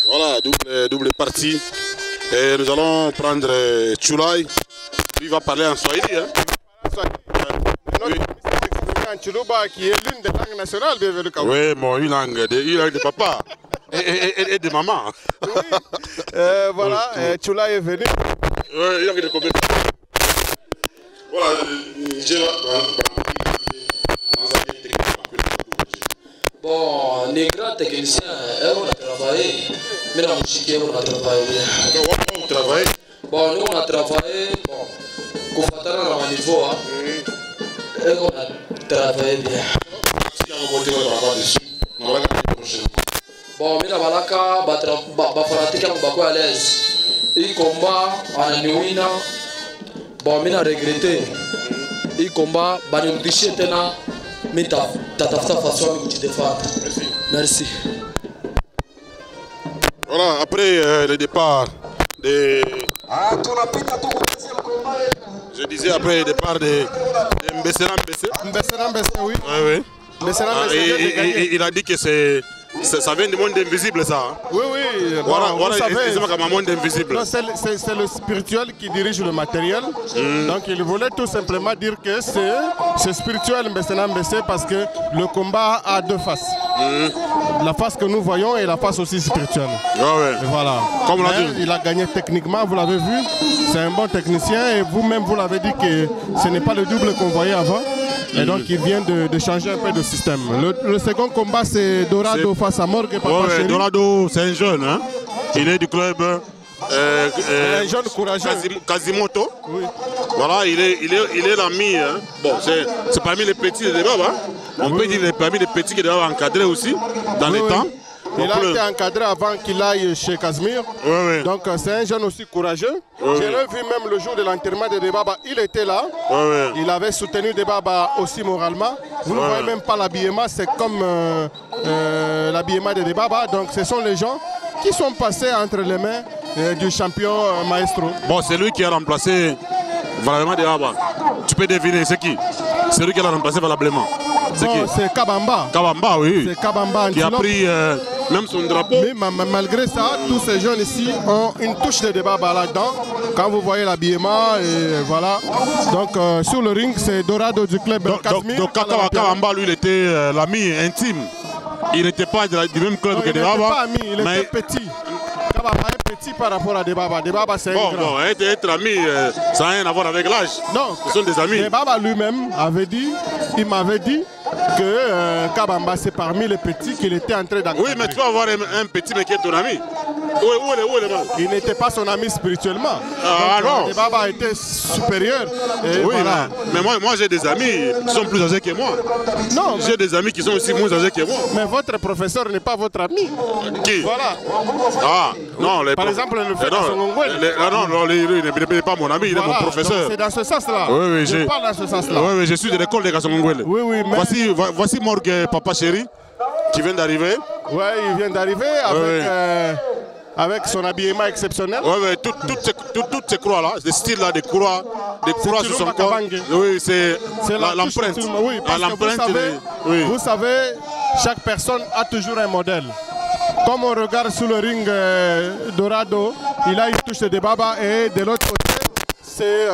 Voilà, double partie. Et nous allons prendre Chulai. Lui va parler en Swahili. Hein. Oui. Chiluba qui est l'une des langues nationales de Cameroun. Oui, bon, une langue de papa et de maman. Oui. Voilà, Chula est venu. Oui, il y a des combien. Voilà, bon, les grands techniciens, on a travaillé. Mais la musique, on a travaillé. On travaille. Bon, nous on a travaillé. Bon, qu'on fait à niveau. Et on a travaillé bien. Bon, mais la balaka, bafanatika mbako à l'aise. Il combat en Niwina. Bon, mais a regretté. Il combat, banimdiché tena. Mais t'as façon de te défendre. Merci. Voilà, après le départ de... Je disais après le départ de Mbesseram Mbessé. Mbesseram Mbessé, oui. Oui. Il a dit que ça vient du monde invisible, ça. Hein? Oui, oui. Bon, voilà, c'est comme un monde invisible. C'est le spirituel qui dirige le matériel. Donc il voulait tout simplement dire que c'est spirituel Mbesseram Mbessé parce que le combat a deux faces. La face que nous voyons et la face aussi spirituelle. Ouais. Voilà. Comme on l'a dit. Il a gagné techniquement, vous l'avez vu. C'est un bon technicien et vous-même vous l'avez dit que ce n'est pas le double qu'on voyait avant. Et donc il vient de changer un peu de système. Le second combat c'est Dorado face à Morgue Papa Chéri. Dorado c'est un jeune, hein? Il est du club un jeune courageux. Quasimoto. Oui. Voilà, il est l'ami. Hein? Bon, c'est parmi les petits de Debaba. Hein? On peut dire parmi les petits qui doivent encadrer aussi dans les temps. Il a été encadré avant qu'il aille chez Casimir. Oui. Donc c'est un jeune aussi courageux. J'ai revu même le jour de l'enterrement de Debaba, il était là. Il avait soutenu Debaba aussi moralement. Vous ne voyez même pas l'habillement, c'est comme l'habillement de Debaba. Donc ce sont les gens qui sont passés entre les mains du champion maestro. Bon, c'est lui qui a remplacé valablement Debaba. Tu peux deviner, c'est qui? C'est lui qui l'a remplacé valablement. C'est qui? C'est Kabamba. Kabamba, oui. C'est Kabamba qui a pris même son drapeau. Mais malgré ça, tous ces jeunes ici ont une touche de Debaba là-dedans. Quand vous voyez l'habillement, et voilà. Donc sur le ring, c'est Dorado du club Casimir. Donc Kabamba, lui, il était l'ami intime. Il n'était pas du même club que Debaba. Il n'était pas ami, il était petit. Kabamba est petit par rapport à Debaba. Debaba, c'est un grand. Bon, être ami, ça n'a rien à voir avec l'âge. Non, ce sont des amis. Debaba lui-même il m'avait dit que Kabamba, c'est parmi les petits qu'il était en train d'encadrer. Oui, mais tu vas avoir un petit mais qui est ton ami. Où est le mal? Il n'était pas son ami spirituellement. Non. Debaba était supérieur. Oui, voilà. Mais moi j'ai des amis qui sont plus âgés que moi. Non. J'ai des amis qui sont aussi moins âgés que moi. Mais votre professeur n'est pas votre ami. Qui? Voilà. Ah, non. Par exemple, le fait non, il n'est pas mon ami, il est mon professeur. C'est dans ce sens-là. Oui, je parle dans ce sens-là. Oui, je suis de l'école de Kasongongwele. Oui, mais... Voici Morgue Papa Chéri qui vient d'arriver. Oui, il vient d'arriver avec son habillement exceptionnel. Oui, toutes ces croix-là, ce style-là de croix sur son corps. Oui, c'est l'empreinte. Oui, parce que vous savez, chaque personne a toujours un modèle. Comme on regarde sous le ring Dorado, il a une touche de Debaba et de l'autre côté, c'est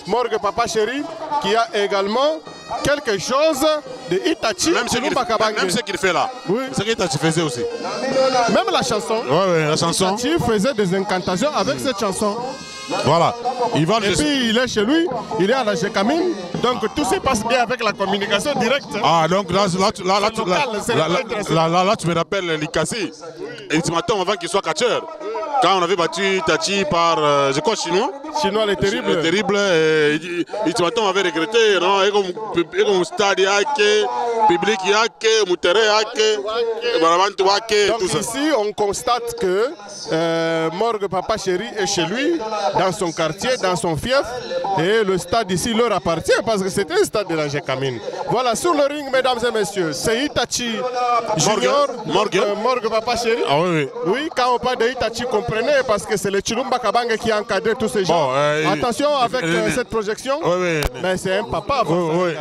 Morgue Papa Chéri qui a également quelque chose de Itachi. Même ce qu'il fait là. Oui. Ce qu'Itachi faisait aussi. Même la chanson. Oui, la chanson. Itachi faisait des incantations avec cette chanson. Voilà. Et puis il est chez lui, il est à la Gécamine, donc tout se passe bien avec la communication directe. Ah, donc là tu me rappelles Likasi. Et tu m'attends avant qu'il soit catcheur. Quand on avait battu Tachi par, je crois, Chinois. Chinois, les terribles. Les terribles. Et tu m'attends, on avait regretté, non? Et comme stade, public, mouteré, donc ici, on constate que Morgue Papa Chéri est chez lui, dans son quartier, dans son fief. Et le stade ici leur appartient parce que c'était un stade de la Gécamine. Voilà, sur le ring, mesdames et messieurs, c'est Itachi Junior, Morgue Papa Chéri. Ah oui. Oui, quand on parle de Itachi, comprenez, parce que c'est le Chilumba Kabanga qui a encadré tous ces gens. Attention avec cette projection, mais c'est un papa.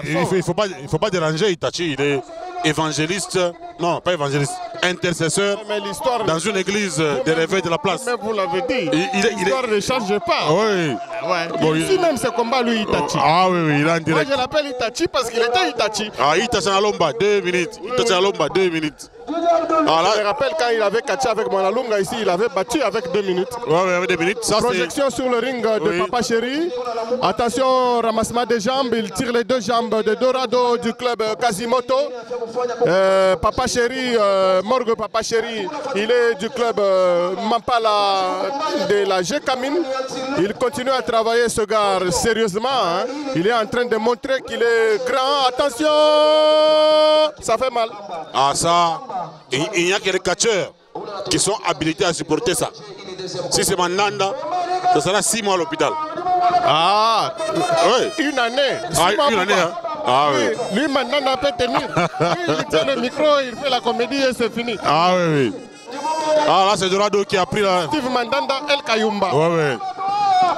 Il ne faut pas déranger Itachi, il est évangéliste, non pas évangéliste, intercesseur dans une église des réveils de la place. Mais vous l'avez dit, l'histoire ne change pas. Oui. Bon, ici même ce combat, lui, Itachi. Ah oui, il est en direct. Moi, je l'appelle Itachi parce qu'il était Itachi. Ah, Itachi Alomba, 2 minutes. Itachi Alomba, 2 minutes. Ah, là, je me rappelle quand il avait catché avec Monalunga ici, il avait battu avec 2 minutes. Oui, avec 2 minutes. Ça, projection sur le ring de Papa Chéri. Attention, ramassement des jambes. Il tire les 2 jambes de Dorado du club Quasimoto. Papa Chéri, Morgue Papa Chéri, il est du club Mampala de la G-Camine. Il continue à travailler ce gars sérieusement. Hein. Il est en train de montrer qu'il est grand. Attention, ça fait mal. Ah ça, il n'y a que les catcheurs qui sont habilités à supporter ça. Si c'est Mandanda, ça sera 6 mois à l'hôpital. Ah, oui. Une année. Une année, hein? Ah oui. Lui Mandanda peut tenir. Lui, il tient le micro, il fait la comédie et c'est fini. Ah oui, oui. Ah là, c'est Dorado qui a pris la... Steve Mandanda, El Kayumba. Ouais, ouais.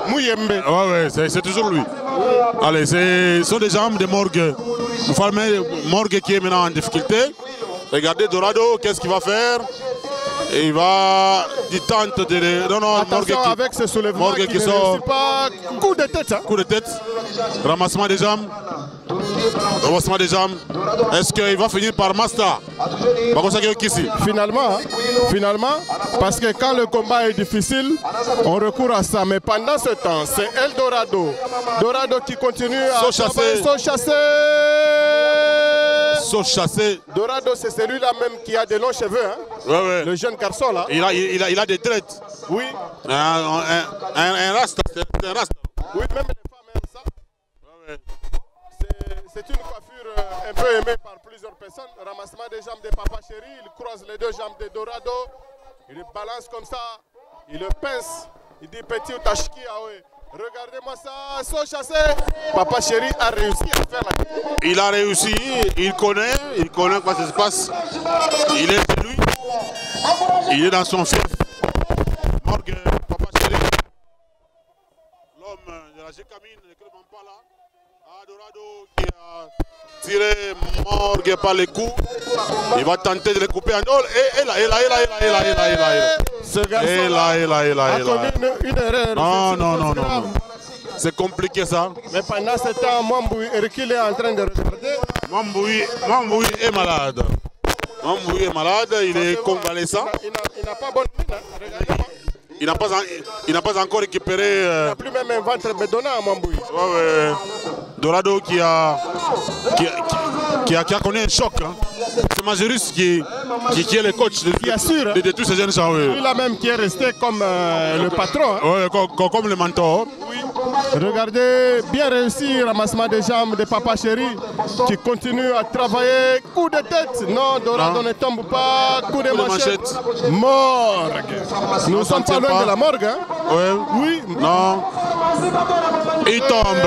Mouyembe. Ouais, ouais, c'est toujours lui. Allez, ce sont des jambes de Morgue. Morgue qui est maintenant en difficulté. Regardez Dorado, qu'est-ce qu'il va faire? Et il va... Il tente de... Non, non, attention Morgue avec ce soulèvement Morgue qui ne réussit pas. Coup de tête. Hein. Coup de tête. Ramassement des jambes. Ramassement des jambes. Est-ce qu'il va finir par Masta? Finalement, parce que quand le combat est difficile, on recourt à ça. Mais pendant ce temps, c'est El Dorado. Dorado qui continue à chasser. Dorado, c'est celui-là même qui a des longs cheveux. Hein? Ouais, ouais. Le jeune garçon là. Il a des traites. Oui. Un rasta. C'est un rasta. Oui, même les femmes aiment ça. Ouais, ouais. C'est une coiffure un peu aimée par plusieurs personnes. Ramassement des jambes de Papa Chéri. Il croise les 2 jambes de Dorado. Il le balance comme ça. Il le pince. Il dit petit Utashiki. Ah ouais. Regardez-moi ça. Saut chassé. Papa Chéri a réussi à faire la... Il a réussi. Il connaît quoi ça se passe. Il est chez lui. Il est dans son fief. Morgue, Papa Chéri. L'homme de la G-Camine, le club en pas là. Dorado qui a tiré Morgue par les coups. Il va tenter de le couper en... Oh, et là. Ce garçon a commis une erreur. Non. C'est compliqué ça. Mais pendant ce temps, Mamboui est en train de regarder. Mamboui est malade. Mamboui est malade, il est convalescent. Il n'a pas bonne mine, hein. Regardez-moi. Il n'a pas encore récupéré... Il n'a plus même un ventre bédonnant à Mamboui. Ouais. Dorado qui a connu un choc. Hein. C'est Majorus qui est le coach de tous ces jeunes gens. Oui. Lui-là même qui est resté comme le patron. Hein. Ouais, comme le mentor. Oui. Regardez, bien réussi, ramassement des jambes de Papa Chéri qui continue à travailler. Coup de tête. Non, Dorado ne tombe pas. Coup de manchette. Morgue. Nous ne sommes pas loin de la morgue. Hein. Ouais. Oui. Non. Il tombe.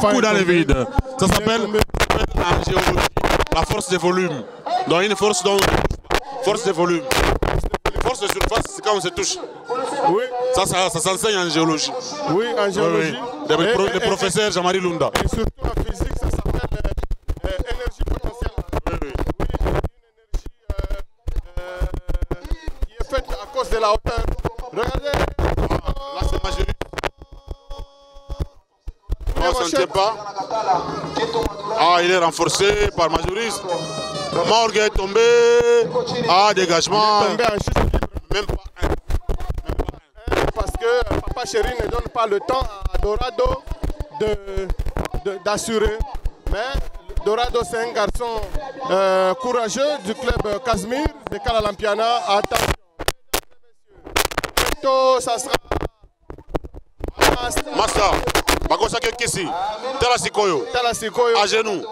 Coup dans le vide. Ça s'appelle en géologie la force de volume. Donc une force de volume. Force de surface, c'est quand on se touche. Oui. Ça s'enseigne en géologie. Oui, en géologie. Oui. Le professeur Jean-Marie Lunda. Et surtout en physique, ça s'appelle énergie potentielle. Oui. Une énergie qui est faite à cause de la hauteur. Regardez. Là, c'est Majorus. Non, ça ne tient pas. Ah, il est renforcé par Majorus. Morgue est tombé. Ah, dégagement. Il est tombé en chute libre. Même pas un. Parce que Papa Chéri ne donne pas le temps à Dorado d'assurer. Mais Dorado, c'est un garçon courageux du club Casimir de Kalalampiana. Attention, mesdames et messieurs. Ça sera Masta. Bakosake Kisi. Talasikoyo. À genoux.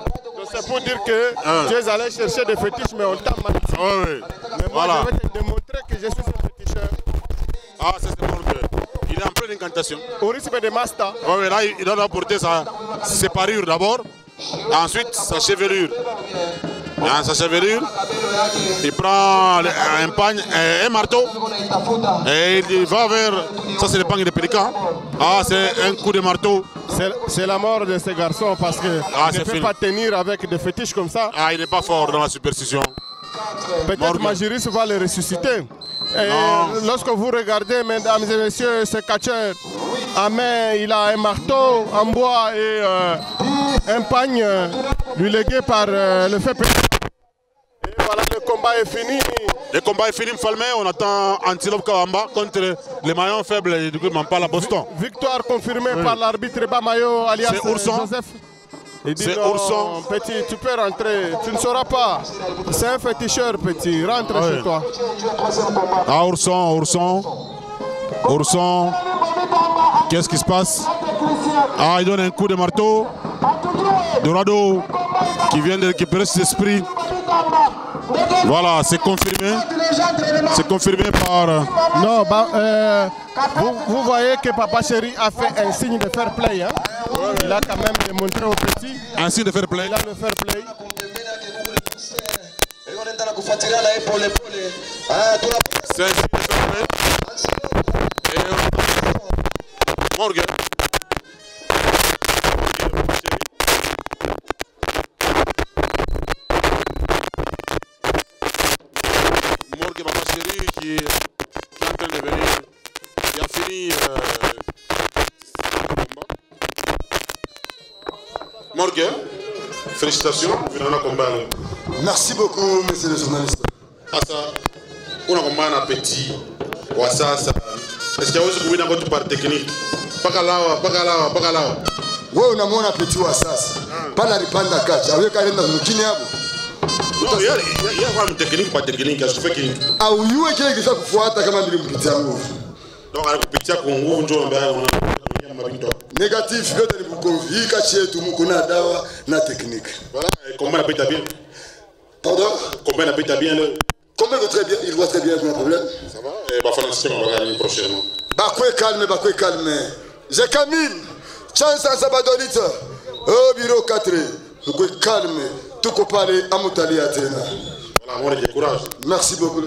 C'est pour dire que tu es allé chercher des fétiches, mais on t'a menti. Oui. Mais moi, je vais te démontrer que je suis un féticheur. Ah, ça c'est bon. Il est en pleine incantation. Au risque de Masta. Oui, là, il doit porter ses parures d'abord. Ensuite, sa chevelure. Sa chevelure, il prend un marteau et il va vers... Ça, c'est le pang de pélican. Ah, c'est un coup de marteau. C'est la mort de ce garçon parce qu'il ne peut pas tenir avec des fétiches comme ça. Ah, il n'est pas fort dans la superstition. Peut-être Majiris va le ressusciter. Et lorsque vous regardez, mesdames et messieurs, ce catcheur, à main, il a un marteau en bois et un pagne lui légué par le fait petit. Et voilà, le combat est fini. Le combat est fini, Falmé. On attend Antilope Kawamba contre les maillons faibles et du coup, on parle à Boston. Victoire confirmée par l'arbitre Bamayo, alias Joseph. Il dit non, petit, tu peux rentrer, tu ne sauras pas. C'est un féticheur, petit, rentre chez toi. Ah, Ourson. Qu'est-ce qui se passe? Ah, il donne un coup de marteau. Dorado qui vient de récupérer ses esprits. Voilà, c'est confirmé. C'est confirmé par... Non, vous voyez que Papa Chéri a fait un signe de fair play. Hein? Il a quand même démontré au petit. Un signe de fair play. Il a le fair play. C'est un signe de fair play. Et Morgan. Qui est en train de venir, qui a fini Morgan, félicitations, finalement combat. Merci beaucoup, monsieur le journaliste. On a combat un petit, est-ce qu'il y a aussi une autre part technique? Pas là. Oui, on a mon appétit à ça. Pas la ripanda catch, avec un dans le Guinée. Non, il y a une technique, pas technique, je fais qu'il. Ah oui, il y a quelque chose pour voir ta caméra de petit amour. Donc, on a petit à Congo, on a négatif, il y a des boucons, il y a tout le monde dawa na technique. Voilà, comment on appelle bien? Pardon? Comment on appelle bien? Comment très bien, il voit très bien le problème. Ça va? Et bah, on va gagner prochainement. Bakwe calme. J'ai Camille, chance à Sabadonite. Oh, bureau 4, bakwe calme. Tout qu'on parle à Moutali Athéna. Voilà, on a du courage. Merci beaucoup.